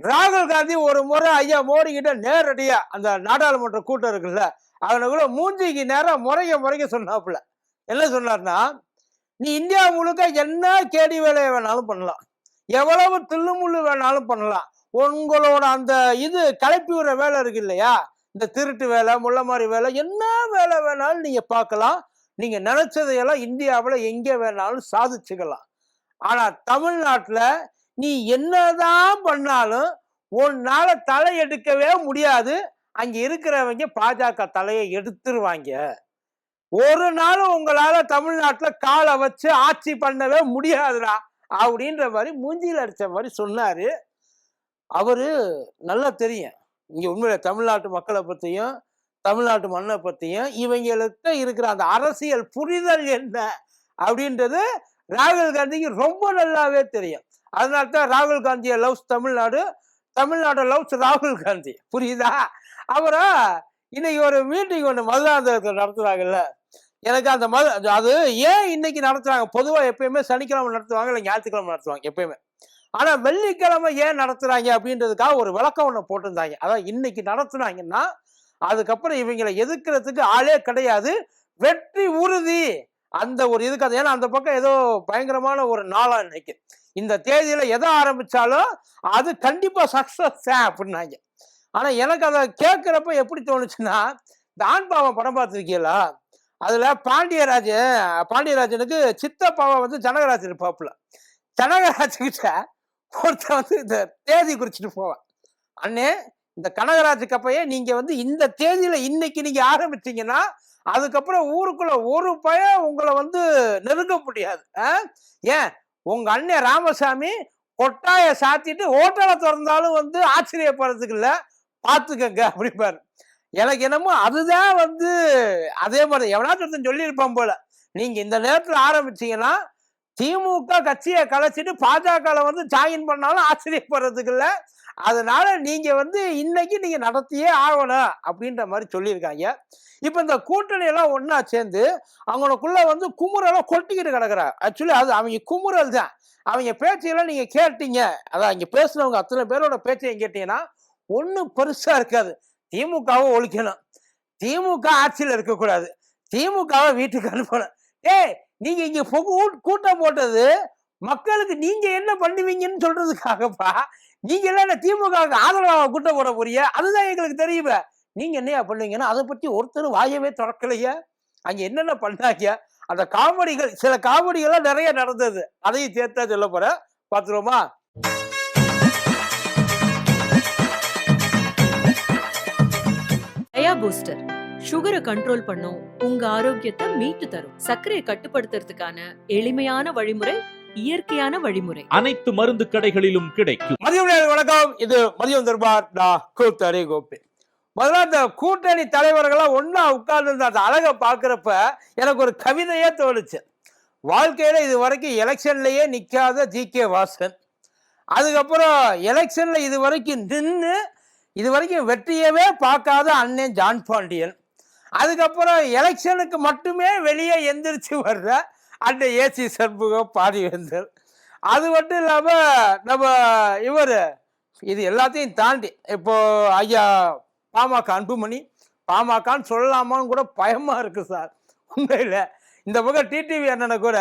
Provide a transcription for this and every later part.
ராகுல் காந்தி ஒரு முறை ஐயா மோடி கிட்ட நேரடியா அந்த நாடாளுமன்ற கூட்டம் இருக்குல்ல, அவனுக்குள்ள மூஞ்சிக்கு நேரம் முறைக்க சொன்னாப்புல. என்ன சொன்னார்னா, நீ இந்தியா முழுக்க என்ன கேடி வேலையை வேணாலும் பண்ணலாம், எவ்வளவு தில்லுமுள்ளு வேணாலும் பண்ணலாம். உங்களோட அந்த இது கலப்பி விடுற வேலை இருக்கு இல்லையா, இந்த திருட்டு வேலை, முள்ள மாதிரி வேலை, என்ன வேலை வேணாலும் நீங்க பார்க்கலாம். நீங்க நினைச்சதையெல்லாம் இந்தியாவில் எங்க வேணாலும் சாதிச்சுக்கலாம். ஆனா தமிழ்நாட்டுல நீ என்னதான் பண்ணாலும் உன்னால தலை எடுக்கவே முடியாது. அங்க இருக்கிறவங்க பாஜக தலையை எடுத்துருவாங்க. ஒரு நாளும் உங்களால தமிழ்நாட்டுல காலை வச்சு ஆட்சி பண்ணவே முடியாதுடா அப்படின்ற மாதிரி மூஞ்சியில் அடிச்ச மாதிரி சொன்னாரு. அவரு நல்லா தெரியும் இங்க உண்மையில தமிழ்நாட்டு மக்களை பத்தியும் தமிழ்நாட்டு மண்ணை பத்தியும் இவங்களுக்கு இருக்கிற அந்த அரசியல் புரிதல் என்ன அப்படின்றது ராகுல் காந்திக்கு ரொம்ப நல்லாவே தெரியும். அதனால்தான் ராகுல் காந்தியை லவ்ஸ் தமிழ்நாடு, தமிழ்நாடு லவ்ஸ் ராகுல் காந்தி. புரியுதா? அப்புறம் இன்னைக்கு ஒரு மீட்டிங் ஒன்று மதுராந்தகத்தில் நடத்துறாங்கல்ல, எனக்கு அந்த அது ஏன் இன்னைக்கு நடத்துறாங்க? பொதுவாக எப்பயுமே சனிக்கிழமை நடத்துவாங்க, இல்லை ஞாயிற்றுக்கிழமை நடத்துவாங்க எப்பயுமே. ஆனா வெள்ளிக்கிழமை ஏன் நடத்துறாங்க அப்படின்றதுக்காக ஒரு விளக்கம் ஒன்று போட்டிருந்தாங்க. அதான் இன்னைக்கு நடத்துனாங்கன்னா அதுக்கப்புறம் இவங்களை எதிர்க்கிறதுக்கு ஆளே கிடையாது, வெற்றி உறுதி. அந்த ஒரு இதுக்கு ஏன்னா அந்த பக்கம் ஏதோ பயங்கரமான ஒரு நாளா இன்னைக்கு. இந்த தேதியில எதை ஆரம்பிச்சாலும் அது கண்டிப்பா சக்சஸ் அப்படின்னாங்க. ஆனா எனக்கு அதை கேட்கிறப்ப எப்படி தோணுச்சுன்னா, இந்த ஆண் பாவம் படம் பார்த்துருக்கீங்களா? அதுல பாண்டியராஜனுக்கு சித்தப்பாவை வந்து ஜனகராஜ் இருப்பாப்புல. ஜனகராஜ் கிட்ட ஒருத்தர் வந்து இந்த தேதி குறிச்சிட்டு போவான். அண்ணே, இந்த கனகராஜ் கப்பையே நீங்க வந்து இந்த தேதியில இன்னைக்கு நீங்க ஆரம்பிச்சீங்கன்னா அதுக்கப்புறம் ஊருக்குள்ள ஒரு பயம் உங்களை வந்து நெருங்க முடியாது. ஏன் உங்க அண்ணன் ராமசாமி கொட்டாய சாத்திட்டு ஓட்டலை திறந்தாலும் வந்து ஆச்சரியப்படுறதுக்கு இல்ல, பாத்துக்கங்க அப்படிப்பாரு. எனக்கு என்னமோ அதுதான் வந்து அதே மாதிரி எவனாச்சும் சொல்லியிருப்பான் போல. நீங்க இந்த நேரத்துல ஆரம்பிச்சீங்கன்னா திமுக கட்சியை கலைச்சிட்டு பாஜக வந்து ஜாயின் பண்ணாலும் ஆச்சரியப்படுறதுக்கு இல்ல, அதனால நீங்க வந்து இன்னைக்கு நீங்க நடத்தியே ஆகணும் அப்படின்ற மாதிரி சொல்லியிருக்காங்க. இப்ப இந்த கூட்டணி எல்லாம் ஒன்னா சேர்ந்து அவங்களுக்குள்ள வந்து குமுறெல்லாம் கொட்டிக்கிட்டு கிடக்குறாங்க. ஆக்சுவலி அது அவங்க குமுறல் தான். அவங்க பேச்சையெல்லாம் நீங்க கேட்டீங்க, அதான் இங்க பேசுனவங்க அத்தனை பேரோட பேச்சையும் கேட்டீங்கன்னா ஒன்னும் பெருசா இருக்காது. திமுகவை ஒழிக்கணும், திமுக ஆட்சியில் இருக்கக்கூடாது, திமுகவை வீட்டுக்கு அனுப்பணும். நீங்க இங்க கூட்டம் போட்டது மக்களுக்கு நீங்க என்ன பண்ணுவீங்கன்னு சொல்றதுக்காகப்பா. நீங்க எல்லாம் திமுக ஆதரவாக கூட்டம் போட போறீங்க, அதுதான் எங்களுக்கு தெரியுமே. நீங்க என்னையா பண்ணுவீங்கன்னா அதை பத்தி ஒருத்தர் வாயவே திறக்கலையா. அங்க என்னென்ன பண்ணாங்க, அந்த காமெடிகள், சில காமெடிகள்லாம் நிறைய நடந்தது, அதையும் சேர்த்தா சொல்ல போறேன், பாத்துருவோமா? பூஸ்டர் சுகரை கண்ட்ரோல் பண்ணும், உங்க ஆரோக்கியத்தை மீட்டு தரும். சர்க்கரையை கட்டுப்படுத்துறதுக்கான எளிமையான வழிமுறை, இயற்கையான வழிமுறை. அனைத்து மருந்து கடைகளிலும் கிடைக்கும். மதியம் வணக்கம், இது மதியம் தர்பார். கூத்தரி கோப்பி. முதல்ல அந்த கூட்டணி தலைவர்களா ஒன்னா உட்கார்ந்து அந்த அழகை பாக்குறப்ப எனக்கு ஒரு கவிதையே தோணுச்சு. வாழ்க்கையில இது வரைக்கும் எலெக்ஷன்லயே நிக்காத ஜி.கே. வாசன், அதுக்கப்புறம் எலெக்ஷன்ல இது வரைக்கும் நின்று இது வரைக்கும் வெற்றியவே பார்க்காத அண்ணன் ஜான் பாண்டியன், அதுக்கப்புறம் எலெக்ஷனுக்கு மட்டுமே வெளியே எந்திரிச்சு வர்ற அண்ணன் ஏசி சண்முகம் பாரிவேந்தர், அது மட்டும் இல்லாம நம்ம இவர், இது எல்லாத்தையும் தாண்டி இப்போ ஐயா பாமக அன்புமணி, பாமகன்னு சொல்லலாமான்னு கூட பயமா இருக்கு சார் உண்மையில. இந்த பக்கம் டிடிவி அண்ணனை கூட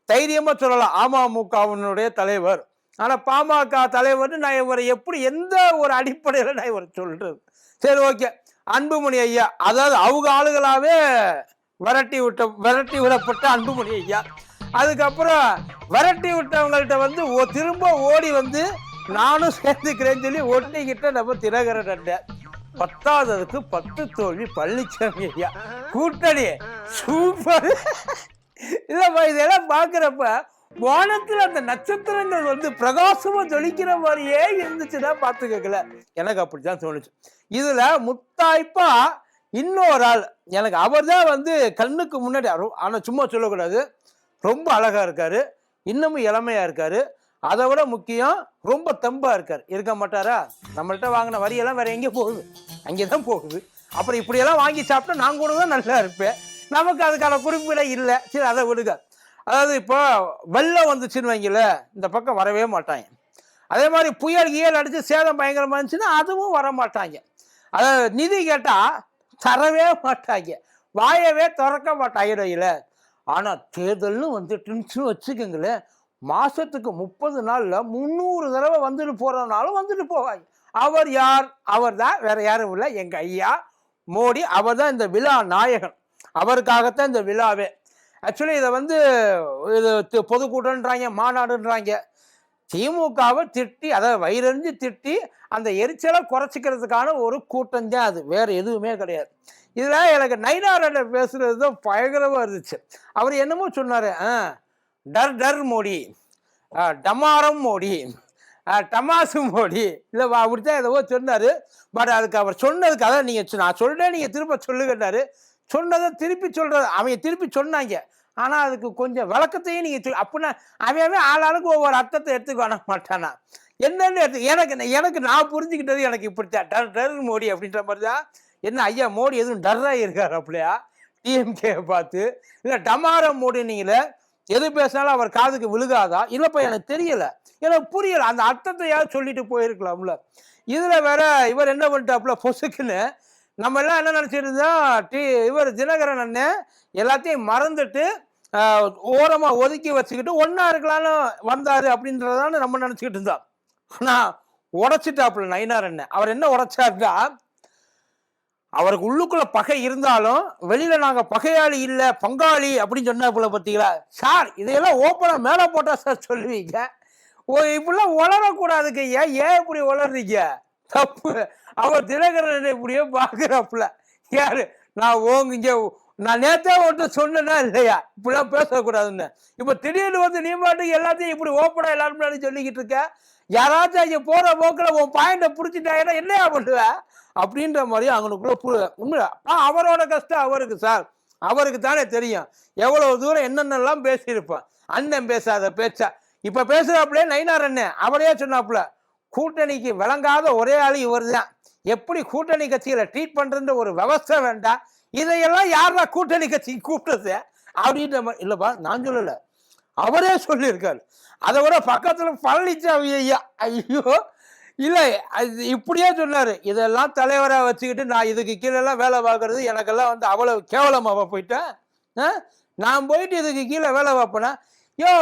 தைரியமா சொல்லலாம் அமமுகவினுடைய தலைவர், ஆனா பாமக தலைவர் நான் இவரை எப்படி எந்த ஒரு அடிப்படையில நான் இவரை சொல்றது. சரி, ஓகே. அன்புமணி ஐயா, அதாவது அவங்க ஆளுகளாவே விரட்டி விடப்பட்ட அன்புமணி ஐயா, அதுக்கப்புறம் விரட்டி விட்டவங்கள்ட்ட வந்து திரும்ப ஓடி வந்து நானும் சேர்ந்துக்கிறேன்னு சொல்லி ஒட்டிக்கிட்ட நம்ம தினகரன் அண்ணன், 10க்கு 10 தோல்வி பழனிசாமி ஐயா. கூட்டணி சூப்பர் இல்லப்பா. இதெல்லாம் பாக்குறப்ப வானத்துல அந்த நட்சத்திரங்கள் வந்து பிரகாசமா ஜொலிக்கிற மாதிரியே இருந்துச்சுன்னா பாத்துக்கல, எனக்கு அப்படித்தான் தோணுச்சு. இதுல முத்தாய்ப்பா இன்னொரு ஆள், எனக்கு அவர் தான் வந்து கண்ணுக்கு முன்னாடி, ஆனா சும்மா சொல்லக்கூடாது, ரொம்ப அழகா இருக்காரு, இன்னமும் இளமையா இருக்காரு, அதை விட முக்கியம் ரொம்ப தெம்பா இருக்காரு. இருக்க மாட்டாரா? நம்மள்ட்ட வாங்கின வரியெல்லாம் வேற எங்கே போகுது? அங்கேதான் போகுது. அப்புறம் இப்படியெல்லாம் வாங்கி சாப்பிட்டா நான் கூட தான் நல்லா இருப்பேன், நமக்கு அதுக்கான குறிப்பிட இல்லை. சரி, அதை விடுங்க. அதாவது இப்போ வெள்ளம் வந்துச்சுன்னு வைங்கள, இந்த பக்கம் வரவே மாட்டாங்க. அதே மாதிரி புயல் கியல் அடித்து சேதம் பயங்கரமாக இருந்துச்சுன்னா அதுவும் வர மாட்டாங்க. அதாவது நிதி கேட்டால் தரவே மாட்டாங்க, வாயவே திறக்க மாட்டாங்க கையில். ஆனால் தேர்தல்னு வந்துட்டுன்னு வச்சுக்கோங்களேன், மாதத்துக்கு 30 நாளில் 300 தடவை வந்துட்டு போகிறதுனாலும் வந்துட்டு போவாங்க. அவர் யார்? அவர் தான் வேற யாரும் இல்லை, எங்கள் ஐயா மோடி. அவர் தான் இந்த விழா நாயகன். அவருக்காகத்தான் இந்த விழாவே. ஆக்சுவலி இதை இது பொதுக்கூட்டம்ன்றாங்க, மாநாடுன்றாங்க. திமுகவை திட்டி, அதாவது வயிறறிஞ்சு திட்டி அந்த எரிச்சலை குறைச்சிக்கிறதுக்கான ஒரு கூட்டம் தான் அது, வேற எதுவுமே கிடையாது. இதில் எனக்கு நயினார் பேசுறது தான் பயங்கரமாக இருந்துச்சு. அவர் என்னமோ சொன்னார், டர் டர் மோடி, டமாரம் மோடி, டமாசு மோடி, இல்லை அப்படித்தான் ஏதோ சொன்னார். பட் அதுக்கு அவர் சொன்னதுக்கு, அதான் நீங்கள் நான் சொல்கிறேன் நீங்கள் திரும்ப சொல்லுங்கன்னாரு. சொன்னதை திருப்பி சொல்கிறது, அவங்க திருப்பி சொன்னாங்க. ஆனால் அதுக்கு கொஞ்சம் விளக்கத்தையும் நீங்கள் அப்படின்னா அவன் ஆளாளுக்கு ஒவ்வொரு அர்த்தத்தை எடுத்துக்க வர மாட்டானா என்னன்னு எனக்கு நான் புரிஞ்சுக்கிட்டது எனக்கு இப்படித்தான், டர் டர் மோடி அப்படின்ற மாதிரி தான். என்ன ஐயா மோடி எதுவும் டர்ராக இருக்கார் அப்படியா டிஎம்கே பார்த்து? இல்லை டமாரம் மோடி நீங்களே எது பேசினாலும் அவர் காதுக்கு விழுகாதா? இல்லைப்பா எனக்கு தெரியலை, எனக்கு புரியலை. அந்த அர்த்தத்தையாவது சொல்லிட்டு போயிருக்கலாம்ல. இதில் வேற இவர் என்ன பண்ணிட்டாப்புல பொசுக்குன்னு, நம்ம எல்லாம் என்ன நினச்சிருந்தோம், இவர் தினகரன் அண்ணன் எல்லாத்தையும் மறந்துட்டு ஓரமாக ஒதுக்கி வச்சுக்கிட்டு ஒன்றா இருக்கலான்னு வந்தார் அப்படின்றதான நம்ம நினச்சிக்கிட்டு இருந்தோம். ஆனால் உடைச்சிட்டாப்புல நயினார் அண்ணன். அவர் என்ன உடைச்சாருன்னா, அவருக்கு உள்ளுக்குள்ள பகை இருந்தாலும் வெளியில நாங்க பகையாளி இல்ல பங்காளி அப்படின்னு சொன்னாப்புல. பார்த்தீங்களா சார், இதையெல்லாம் ஓப்பனா மேலே போட்டா சார் சொல்லுவீங்க, இப்படிலாம் வளரக்கூடாதுக்கு ஏன் இப்படி வளர்றீங்க? தப்பு. அவர் தினகரன் இப்படியே பாக்குறாப்புல. யாரு நான் நேத்தே ஒன்று சொன்னேன்னா இல்லையா, இப்படிலாம் பேசக்கூடாதுன்னு. இப்ப திடீர்னு நீ பாட்டுக்கு எல்லாத்தையும் இப்படி ஓப்பனா எல்லாரும் சொல்லிக்கிட்டு இருக்க. யாராச்சும் இங்க போற போக்கில் உன் பாயிண்ட புடிச்சிட்டாங்கன்னா என்னையா பண்ணுவ அப்படின்ற மாதிரி அவங்களுக்குள்ள உண்மை. அவரோட கஷ்டம் அவருக்கு சார், அவருக்கு தானே தெரியும் எவ்வளவு தூரம் என்னென்னலாம் பேசியிருப்பான். அண்ணன் பேசாத பேச்சா இப்ப பேசுறாப்புலே நயினார் அண்ணன். அவரே சொன்னாப்புல, கூட்டணிக்கு விளங்காத ஒரே ஆளு இவர் தான், எப்படி கூட்டணி கட்சிகளை ட்ரீட் பண்றன்ற ஒரு விவசாய வேண்டாம், இதையெல்லாம் யாரா கூட்டணி கட்சிக்கு கூப்பிட்டது அப்படின்ற மாதிரி. இல்லப்பா நான் சொல்லல, அவரே சொல்லியிருக்காரு. அதை விட பக்கத்துல பழனிசாமி ஐயா, ஐயோ இல்லை அது இப்படியே சொன்னாரு, இதெல்லாம் தலைவராக வச்சுக்கிட்டு நான் இதுக்கு கீழெல்லாம் வேலை பார்க்கறது எனக்கெல்லாம் அவ்வளவு கேவலமாக போயிட்டேன். நான் போயிட்டு இதுக்கு கீழே வேலை பார்ப்பேனா? யோ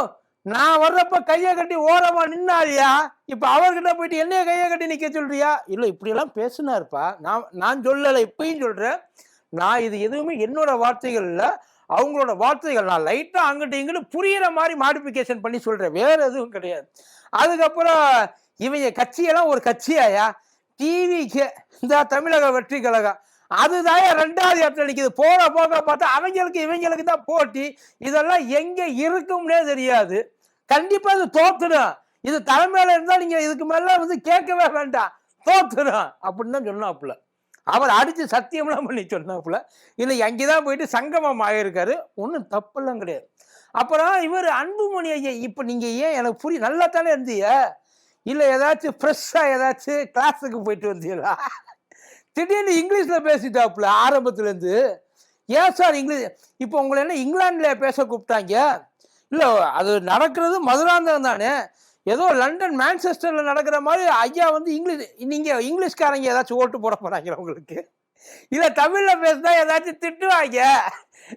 நான் வர்றப்ப கையை கட்டி ஓரமா நின்னாலியா, இப்ப அவர்கிட்ட போயிட்டு என்னைய கையை கட்டி நிக்க சொல்றியா? இல்லை இப்படியெல்லாம் பேசினாருப்பா. நான் சொல்லலை, இப்பயும் சொல்றேன். நான் இது எதுவுமே என்னோட வார்த்தைகள் இல்லை, அவங்களோட வார்த்தைகள். நான் லைட்டா அங்கிட்டு இங்கிட்டு புரியுற மாதிரி மாடிஃபிகேஷன் பண்ணி சொல்றேன், வேற எதுவும் கிடையாது. அதுக்கப்புறம் இவங்க கட்சியெல்லாம் ஒரு கட்சியாயா? டிவிக்கு இந்த தமிழக வெற்றி கழகம் அதுதான் 2வது இடத்துல நிற்குது. போக போக பார்த்தா அவங்களுக்கு இவங்களுக்கு தான் போட்டி. இதெல்லாம் எங்க இருக்கும்னே தெரியாது. கண்டிப்பா இது தோத்துடும். இது தலைமையில இருந்தா நீங்க இதுக்கு மேல கேட்கவே வேண்டாம், தோத்துடும் அப்படின்னு தான் சொன்னாப்புல. அவர் அடிச்சு சத்தியம்லாம் பண்ணி சொன்னாப்புல. இல்லை அங்கேதான் போயிட்டு சங்கமம் ஆகியிருக்காரு, ஒன்றும் தப்பெல்லாம் கிடையாது. அப்புறம் இவர் அன்புமணி ஐயா, இப்போ நீங்க ஏன் எனக்கு புரிய நல்லா தானே இருந்தீங்க, இல்லை ஏதாச்சும் ஃப்ரெஷ்ஷாக ஏதாச்சும் கிளாஸுக்கு போயிட்டு வந்தீங்களா? திடீர்னு இங்கிலீஷ்ல பேசிட்டாப்புல ஆரம்பத்துலேருந்து. ஏன் சார் இங்கிலீஷ்? இப்போ உங்களை என்ன இங்கிலாந்துல பேச கூப்பிட்டாங்க? இல்லை அது நடக்கிறது மதுராந்தகம் தானே, ஏதோ லண்டன் மான்செஸ்டர்ல நடக்கிற மாதிரி. ஐயா இங்கிலீஷ், நீங்க இங்கிலீஷ்காரங்க ஏதாச்சும் ஓட்டு போட போறாங்க உங்களுக்கு? இல்லை தமிழ்ல பேசினா ஏதாச்சும் திட்டுவாங்க,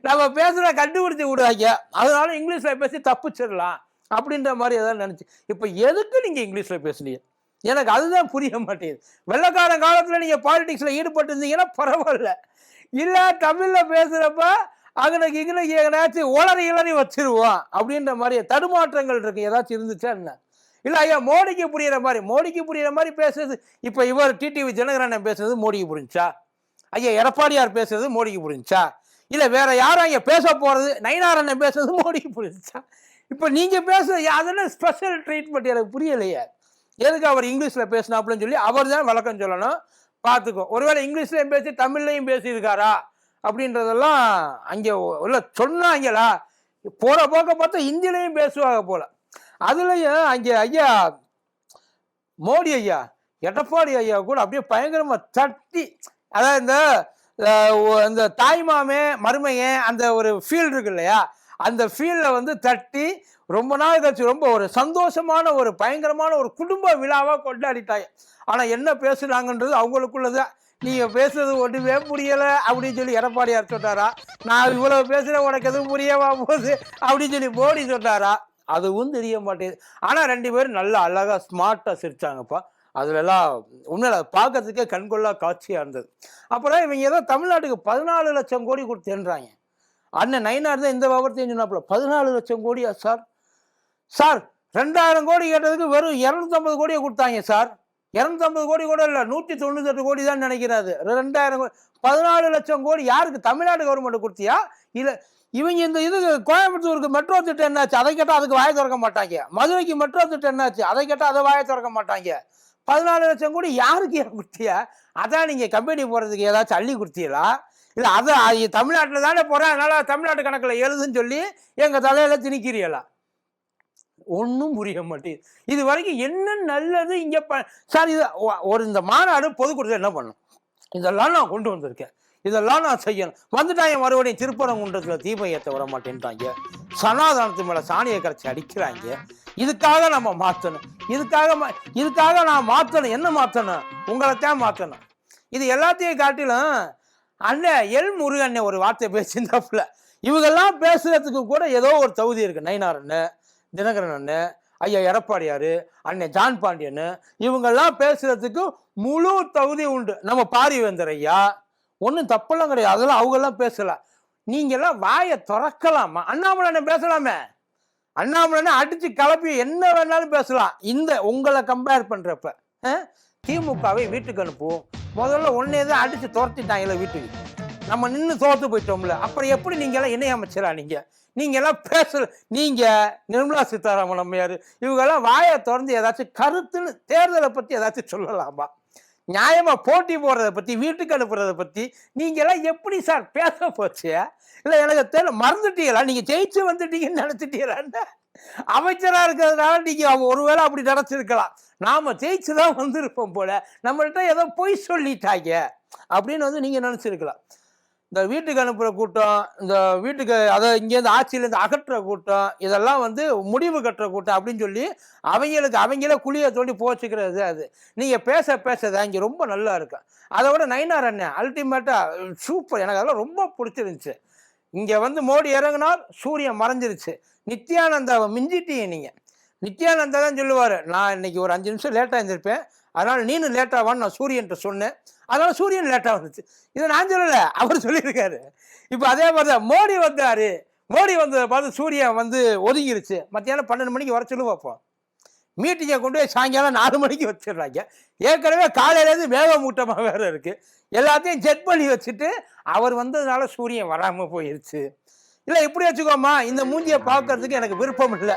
நம்ம பேசுற கண்டுபிடிச்சு விடுவாங்க, அதனால இங்கிலீஷ்ல பேசி தப்பிச்சிடலாம் அப்படின்ற மாதிரி ஏதாவது நினைச்சு. இப்போ எதுக்கு நீங்க இங்கிலீஷ்ல பேசுனீங்க? எனக்கு அதுதான் புரிய மாட்டேங்குது. வெள்ளக்காரன் காலத்துல நீங்க பாலிடிக்ஸ்ல ஈடுபட்டு இருந்தீங்கன்னா பரவாயில்ல, இல்ல தமிழ்ல பேசுறப்ப அங்கனைக்கு இங்கனைக்கு எங்கனாச்சும் இளறி வச்சிருவோம் அப்படின்ற மாதிரி தடுமாற்றங்கள் இருக்கு. ஏதாச்சும் இருந்துச்சா என்ன? இல்ல ஐயா மோடிக்கு புரியுற மாதிரி பேசுறது. இப்ப இவர் டிடிவி தினகரன் பேசுறது மோடிக்கு புரிஞ்சா? ஐயா எடப்பாடியார் பேசுறது மோடிக்கு புரிஞ்சா? இல்ல வேற யாரும் ஐயா பேச போறது நயினார் அண்ணன் பேசுறது மோடிக்கு புரிஞ்சா? இப்ப நீங்க பேசுறது அதெல்லாம் ஸ்பெஷல் ட்ரீட்மெண்ட் எனக்கு புரியலையே. எதுக்கு அவர் இங்கிலீஷ்ல பேசினாப்புலன்னு சொல்லி அவர் தான் விளக்கம் சொல்லணும். பார்த்துக்கோ, ஒருவேளை இங்கிலீஷ்லயும் பேசி தமிழ்லையும் பேசியிருக்காரா அப்படின்றதெல்லாம் அங்கே உள்ள சொன்னாங்களா? போற போக்க பார்த்தா ஹிந்திலையும் பேசுவாங்க போல. அதுலயும் அங்கே ஐயா மோடி ஐயா எடப்பாடி ஐயா கூட அப்படியே பயங்கரமா தட்டி, அதாவது இந்த தாய்மாமே மருமையன் அந்த ஒரு ஃபீல் இருக்கு இல்லையா, அந்த ஃபீல்டில் வந்து தட்டி ரொம்ப நாள் கழிச்சு ரொம்ப ஒரு சந்தோஷமான ஒரு பயங்கரமான ஒரு குடும்ப விழாவாக கொண்டாடிட்டாங்க. ஆனால் என்ன பேசுனாங்கன்றது அவங்களுக்குள்ளதான். நீங்கள் பேசுறது ஒன்றுமே புரியலை அப்படின்னு சொல்லி எடப்பாடியார் சொன்னாரா, நான் இவ்வளோ பேசுகிறேன் உனக்கு எதுவும் புரியவா போகுது அப்படின்னு சொல்லி மோடி சொன்னாரா, அதுவும் தெரிய மாட்டேங்குது. ஆனால் 2 பேரும் நல்லா அழகாக ஸ்மார்ட்டாக சிரிச்சாங்கப்பா. அதுலலாம் உண்மையில பார்க்கறதுக்கே கண்கொள்ளா காட்சியாக இருந்தது. அப்புறம் இவங்க ஏதோ தமிழ்நாட்டுக்கு 14 லட்சம் கோடி கொடுத்தேன்றாங்க. அண்ணன் நயினார் தான் இந்த விவரத்தையும் சொன்னாப்புல. 14 லட்சம் கோடியா சார்? சார் 2000 கோடி கேட்டதுக்கு வெறும் 250 கோடியை கொடுத்தாங்க சார். 250 கோடி கூட இல்லை, 198 கோடி தான் நினைக்கிறாரு. 2000 14 லட்சம் கோடி யாருக்கு? தமிழ்நாடு கவர்மெண்ட் கொடுத்தியா? இல்லை இவங்க இந்த இது கோயம்புத்தூருக்கு மெட்ரோ திட்டம் என்னாச்சு? அதை கேட்டால் அதுக்கு வாயை திறக்க மாட்டாங்க. மதுரைக்கு மெட்ரோ திட்டம் என்னாச்சு? அதை கேட்டால் அதை வாயை திறக்க மாட்டாங்க. 14 லட்சம் கோடி யாருக்கு கொடுத்தியா? அதான் நீங்கள் கம்பெனி போகிறதுக்கு ஏதாச்சும் அள்ளி கொடுத்தீங்களா? இல்லை அதை தமிழ்நாட்டில் தானே போகிறேன் அதனால் தமிழ்நாட்டு கணக்கில் எழுதுன்னு சொல்லி எங்கள் தலையில் திணிக்கிறீங்களா? ஒன்றும் புரிய மாட்டேங்குது. இது வரைக்கும் என்ன நல்லது இங்கே சார் இது ஒரு இந்த மாநாடு பொதுக்கூட்டத்தில் என்ன பண்ணும்? இதெல்லாம் நான் கொண்டு வந்திருக்கேன், இதெல்லாம் நான் செய்யணும். வந்துட்டாங்க மறுபடியும் திருப்பரங்குன்றத்தில் தீபம் ஏற்ற வர மாட்டேன்ட்டாங்க. சனாதனத்து மேலே சாணியை கரைச்சி அடிக்கிறாங்க. இதுக்காக நம்ம மாற்றணும், இதுக்காக நான் மாற்றணும். என்ன மாற்றணும்? உங்களைத்தான் மாற்றணும். இது எல்லாத்தையும் காட்டிலும் அண்ணன் எல் முருகன் ஒரு வார்த்தை பேசியிருந்தாப்புல. இவங்கெல்லாம் பேசுறதுக்கு கூட ஏதோ ஒரு தகுதி இருக்கு. நயினார் அண்ணன், தினகரன் அண்ணன், ஐயா எடப்பாடியார், அண்ணன் ஜான் பாண்டியன், இவங்கெல்லாம் பேசுறதுக்கு முழு தகுதி உண்டு. நம்ம பாரிவேந்தர் ஐயா ஒன்றும் தப்பெல்லாம் கிடையாது, அதெல்லாம் அவங்கெல்லாம் பேசலாம். நீங்கெல்லாம் வாயை திறக்கலாமா? அண்ணாமலை பேசலாமே, அண்ணாமலை அடிச்சு கலப்பி என்ன வேணாலும் பேசலாம். இந்த உங்களை கம்பேர் பண்றப்ப திமுகவை வீட்டுக்கு அனுப்புவோம். முதல்ல ஒன்னே தான் அடிச்சு துரத்திட்டாங்கல்ல வீட்டுக்கு, நம்ம நின்று தோத்து போயிட்டோம்ல. அப்புறம் எப்படி நீங்கெல்லாம் இணை அமைச்சரா? நீங்கெல்லாம் பேசல. நீங்க நிர்மலா சீதாராமன் அம்மையார் இவங்கெல்லாம் வாயை திறந்து ஏதாச்சும் கருத்துன்னு தேர்தலை பத்தி ஏதாச்சும் சொல்லலாமா? நியாயமா போட்டி போடுறதை பத்தி, வீட்டுக்கு அனுப்புறதை பத்தி நீங்கெல்லாம் எப்படி சார் பேச போச்சு? இல்லை எனக்கு தெரியல, மறந்துட்டீங்களா? நீங்க ஜெயிச்சு வந்துட்டீங்கன்னு நினைச்சிட்டீங்களா? அமைச்சரா இருக்கிறதுனால நீங்க ஒருவேளை அப்படி நினைச்சிருக்கலாம். நாம ஜெயிச்சுதான் வந்திருப்போம் போல, நம்மள்கிட்ட ஏதோ பொய் சொல்லிட்டாங்க அப்படின்னு வந்து நீங்க நினைச்சிருக்கலாம். இந்த வீட்டுக்கு அனுப்புகிற கூட்டம், இந்த வீட்டுக்கு அதை இங்கேருந்து ஆட்சியிலேருந்து அகற்றுற கூட்டம், இதெல்லாம் வந்து முடிவு கட்டுற கூட்டம் அப்படின்னு சொல்லி அவங்களே குழியை தோண்டி போச்சுக்கிறது. அது நீங்கள் பேசதான் இங்கே ரொம்ப நல்லா இருக்கும். அதை விட நயினார் அண்ணன் அல்டிமேட்டாக சூப்பர், எனக்கு அதெல்லாம் ரொம்ப பிடிச்சிருந்துச்சு. இங்கே வந்து மோடி இறங்கினார், சூரியன் மறைஞ்சிருச்சு. நித்யானந்தாவை மிஞ்சிட்டீங்க நீங்கள். நித்யானந்தா தான் சொல்லுவார், நான் இன்னைக்கு ஒரு 5 நிமிஷம் லேட்டாக இருந்திருப்பேன், அதனால் நீனும் லேட்டாவான்னு நான் சூரியன்ட்ட சொன்னேன், அதனால சூரியன் லேட்டாக வந்துச்சு. இதை நான் சொல்லலை, அவர் சொல்லியிருக்காரு. இப்போ அதே மாதிரி தான் மோடி வந்தார், மோடி வந்ததை பார்த்து சூரியன் வந்து ஒதுங்கிருச்சு. மத்தியானம் 12 மணிக்கு வர சொல்லி பார்ப்போம். மீட்டிங்கை கொண்டு போய் சாயங்காலம் 4 மணிக்கு வச்சிடுறாங்க. ஏற்கனவே காலையிலேருந்து மேகமூட்டமாக வேறு இருக்குது. எல்லாத்தையும் செட் பண்ணி வச்சுட்டு அவர் வந்ததுனால சூரியன் வராமல் போயிடுச்சு. இல்லை இப்படி வச்சுக்கோமா, இந்த மூஞ்சியை பார்க்கறதுக்கு எனக்கு விருப்பம் இல்லை,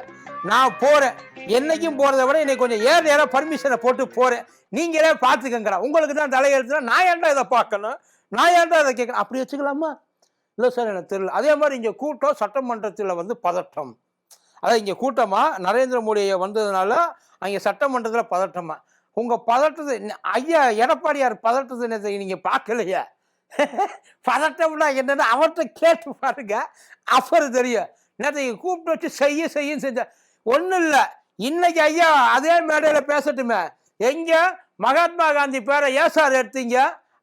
நான் போகிறேன். என்னைக்கும் போகிறத விட இன்னைக்கு கொஞ்சம் நேரம் பர்மிஷனை போட்டு போகிறேன், நீங்களே பார்த்துக்கங்கடா. உங்களுக்கு தான் தலையெழுத்துனா நான் ஏன்டா இதை பார்க்கணும், நான் ஏன்டா இதை கேட்கணும், அப்படி வச்சுக்கலாமா? இல்லை சார் எனக்கு தெரியல. அதே மாதிரி இங்கே கூட்டம் சட்டமன்றத்தில் வந்து பதட்டம். அதான் இங்கே கூட்டமாக நரேந்திர மோடி வந்ததுனால அங்கே சட்டமன்றத்தில் பதட்டமா. உங்கள் பதட்டத்தை ஐயா எடப்பாடியார் பதட்டத்தை நீங்கள் பார்க்கலையா? பதட்டம்னா என்னன்னு அவர்கிட்ட கேட்டு பாருங்க, அப்புறம் தெரியும். நேற்று கூப்பிட்டு வச்சு செய்யும் செஞ்ச ஒன்றும் இல்லை. இன்னைக்கு ஐயா அதே மேடையில் பேசட்டுமே, எங்க மகாத்மா காந்தி பேரை ஏன் சார் எடுத்தீங்க,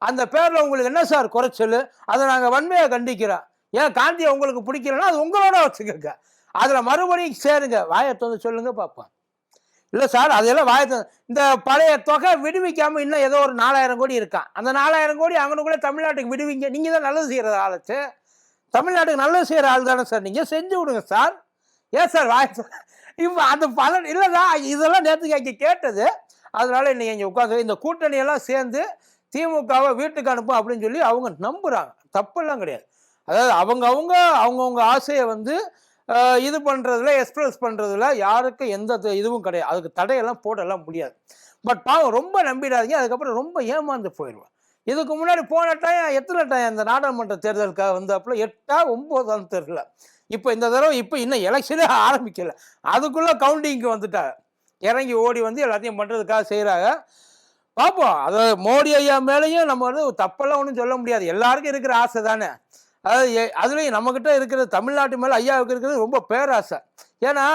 அந்த பேரில் உங்களுக்கு என்ன சார் குறைச்சல், அதை நாங்கள் வன்மையாக கண்டிக்கிறோம். ஏன் காந்தியை உங்களுக்கு பிடிக்கலன்னா அது உங்களோட வச்சுக்கோங்க, அதில் மறுபடியும் சேருங்க, வாயை திறந்து சொல்லுங்க பார்ப்போம். இல்லை சார் அதெல்லாம் வாயை இந்த பழைய தொகை விடுவிக்காமல் இன்னும் ஏதோ ஒரு 4000 கோடி இருக்கான், அந்த 4000 கோடி அவனுக்குள்ளே தமிழ்நாட்டுக்கு விடுவிங்க. நீங்கள் தான் நல்லது செய்கிற ஆளுச்சு, தமிழ்நாட்டுக்கு நல்லது செய்கிற ஆள் தானே சார், நீங்கள் செஞ்சு விடுங்க சார். ஏன் சார் வாய் இப்போ அந்த பலன் இல்லைதான். இதெல்லாம் நேற்றுக்கு அங்கே கேட்டது, அதனால இன்னைக்கு இங்கே உட்காந்து இந்த கூட்டணியெல்லாம் சேர்ந்து திமுகவை வீட்டுக்கு அனுப்பும் அப்படின்னு சொல்லி அவங்க நம்புகிறாங்க. தப்பெல்லாம் கிடையாது. அதாவது அவங்கவுங்க ஆசையை வந்து இது பண்ணுறதுல எக்ஸ்பிரஸ் பண்ணுறதுல யாருக்கும் எந்த இதுவும் கிடையாது, அதுக்கு தடையெல்லாம் போடலாம் முடியாது. பட் பாவம் ரொம்ப நம்பிடாதீங்க, அதுக்கப்புறம் ரொம்ப ஏமாந்து போயிடுவேன். இதுக்கு முன்னாடி போன டைம் எத்தனை டைம் இந்த நாடாளுமன்ற தேர்தலுக்காக வந்தப்போ 8ஆ 9ஆன்னு தெரியல. இப்போ இந்த தடவை இப்போ இன்னும் எலெக்ஷனே ஆரம்பிக்கல, அதுக்குள்ளே கவுண்டிங்க்கு வந்துட்டாங்க. இறங்கி ஓடி வந்து எல்லாத்தையும் பண்ணுறதுக்காக செய்கிறாங்க. பார்ப்போம். அதாவது மோடி ஐயா மேலேயும் நம்ம வந்து தப்பெல்லாம் ஒன்றும் சொல்ல முடியாது, எல்லாருக்கும் இருக்கிற ஆசை தானே. அதாவது அதுலேயும் நம்மக்கிட்ட இருக்கிறது தமிழ்நாட்டு மேலே ஐயாவுக்கு இருக்கிறது ரொம்ப பேராசை. ஏன்னா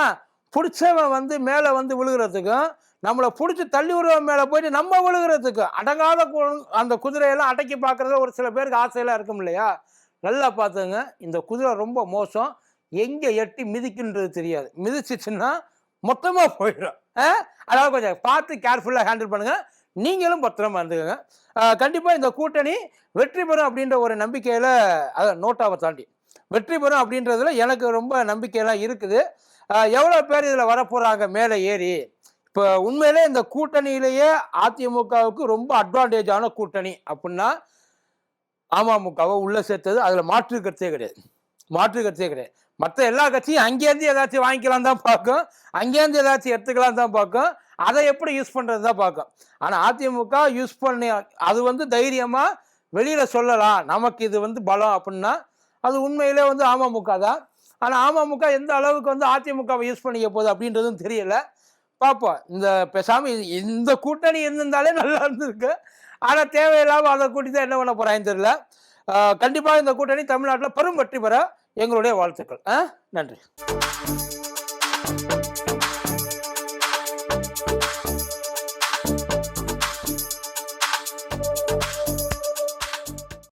பிடிச்சவன் வந்து மேலே வந்து விழுகிறதுக்கும் நம்மளை பிடிச்சி தள்ளி விடுவன் மேலே போயிட்டு நம்ம விழுகிறதுக்கும் அடங்காத அந்த குதிரையெல்லாம் அடக்கி பார்க்குறதுல ஒரு சில பேருக்கு ஆசையெல்லாம் இருக்கும் இல்லையா? நல்லா பார்த்துங்க, இந்த குதிரை ரொம்ப மோசம். எங்கே எட்டி மிதிக்குன்றது தெரியாது. மிதிச்சிச்சுன்னா மொத்தமாக போயிடும். அதாவது கொஞ்சம் பார்த்து கேர்ஃபுல்லாக ஹேண்டில் பண்ணுங்கள். நீங்களும் பத்திரமா இருந்துக்கோங்க. கண்டிப்பாக இந்த கூட்டணி வெற்றி பெறும் அப்படின்ற ஒரு நம்பிக்கையில், அதை நோட்டாவை தாண்டி வெற்றி பெறும் அப்படின்றதுல எனக்கு ரொம்ப நம்பிக்கையெல்லாம் இருக்குது. எவ்வளோ பேர் இதில் வரப்போகிறாங்க மேலே ஏறி? இப்போ உண்மையிலே இந்த கூட்டணியிலேயே அதிமுகவுக்கு ரொம்ப அட்வான்டேஜான கூட்டணி அப்படின்னா அமமுகவை உள்ளே சேர்த்தது. அதில் மாற்று கருத்தே கிடையாது. மற்ற எல்லா கட்சியும் அங்கேருந்து ஏதாச்சும் வாங்கிக்கலாம் தான் பார்க்கும், அங்கேருந்து ஏதாச்சும் எடுத்துக்கலாம் தான் பார்க்கும், அதை எப்படி யூஸ் பண்ணுறது தான் பார்க்கும். ஆனால் அதிமுக யூஸ் பண்ணி அது வந்து தைரியமாக வெளியில் சொல்லலாம், நமக்கு இது வந்து பலம் அப்படின்னா அது உண்மையிலே வந்து அமமுக தான். ஆனால் அமமுக எந்த அளவுக்கு வந்து அதிமுகவை யூஸ் பண்ணிக்க போகுது அப்படின்றதும் தெரியல. பார்ப்போம். இந்த பேசாமல் இந்த கூட்டணி இருந்திருந்தாலே நல்லா இருந்திருக்கு. ஆனால் தேவையில்லாமல் அதை கூட்டி தான் என்ன பண்ண போகிறாங்கன்னு தெரியல. கண்டிப்பாக இந்த கூட்டணி தமிழ்நாட்டில் பெரும் வெற்றி பெற எங்களுடைய வாழ்த்துக்கள். நன்றி.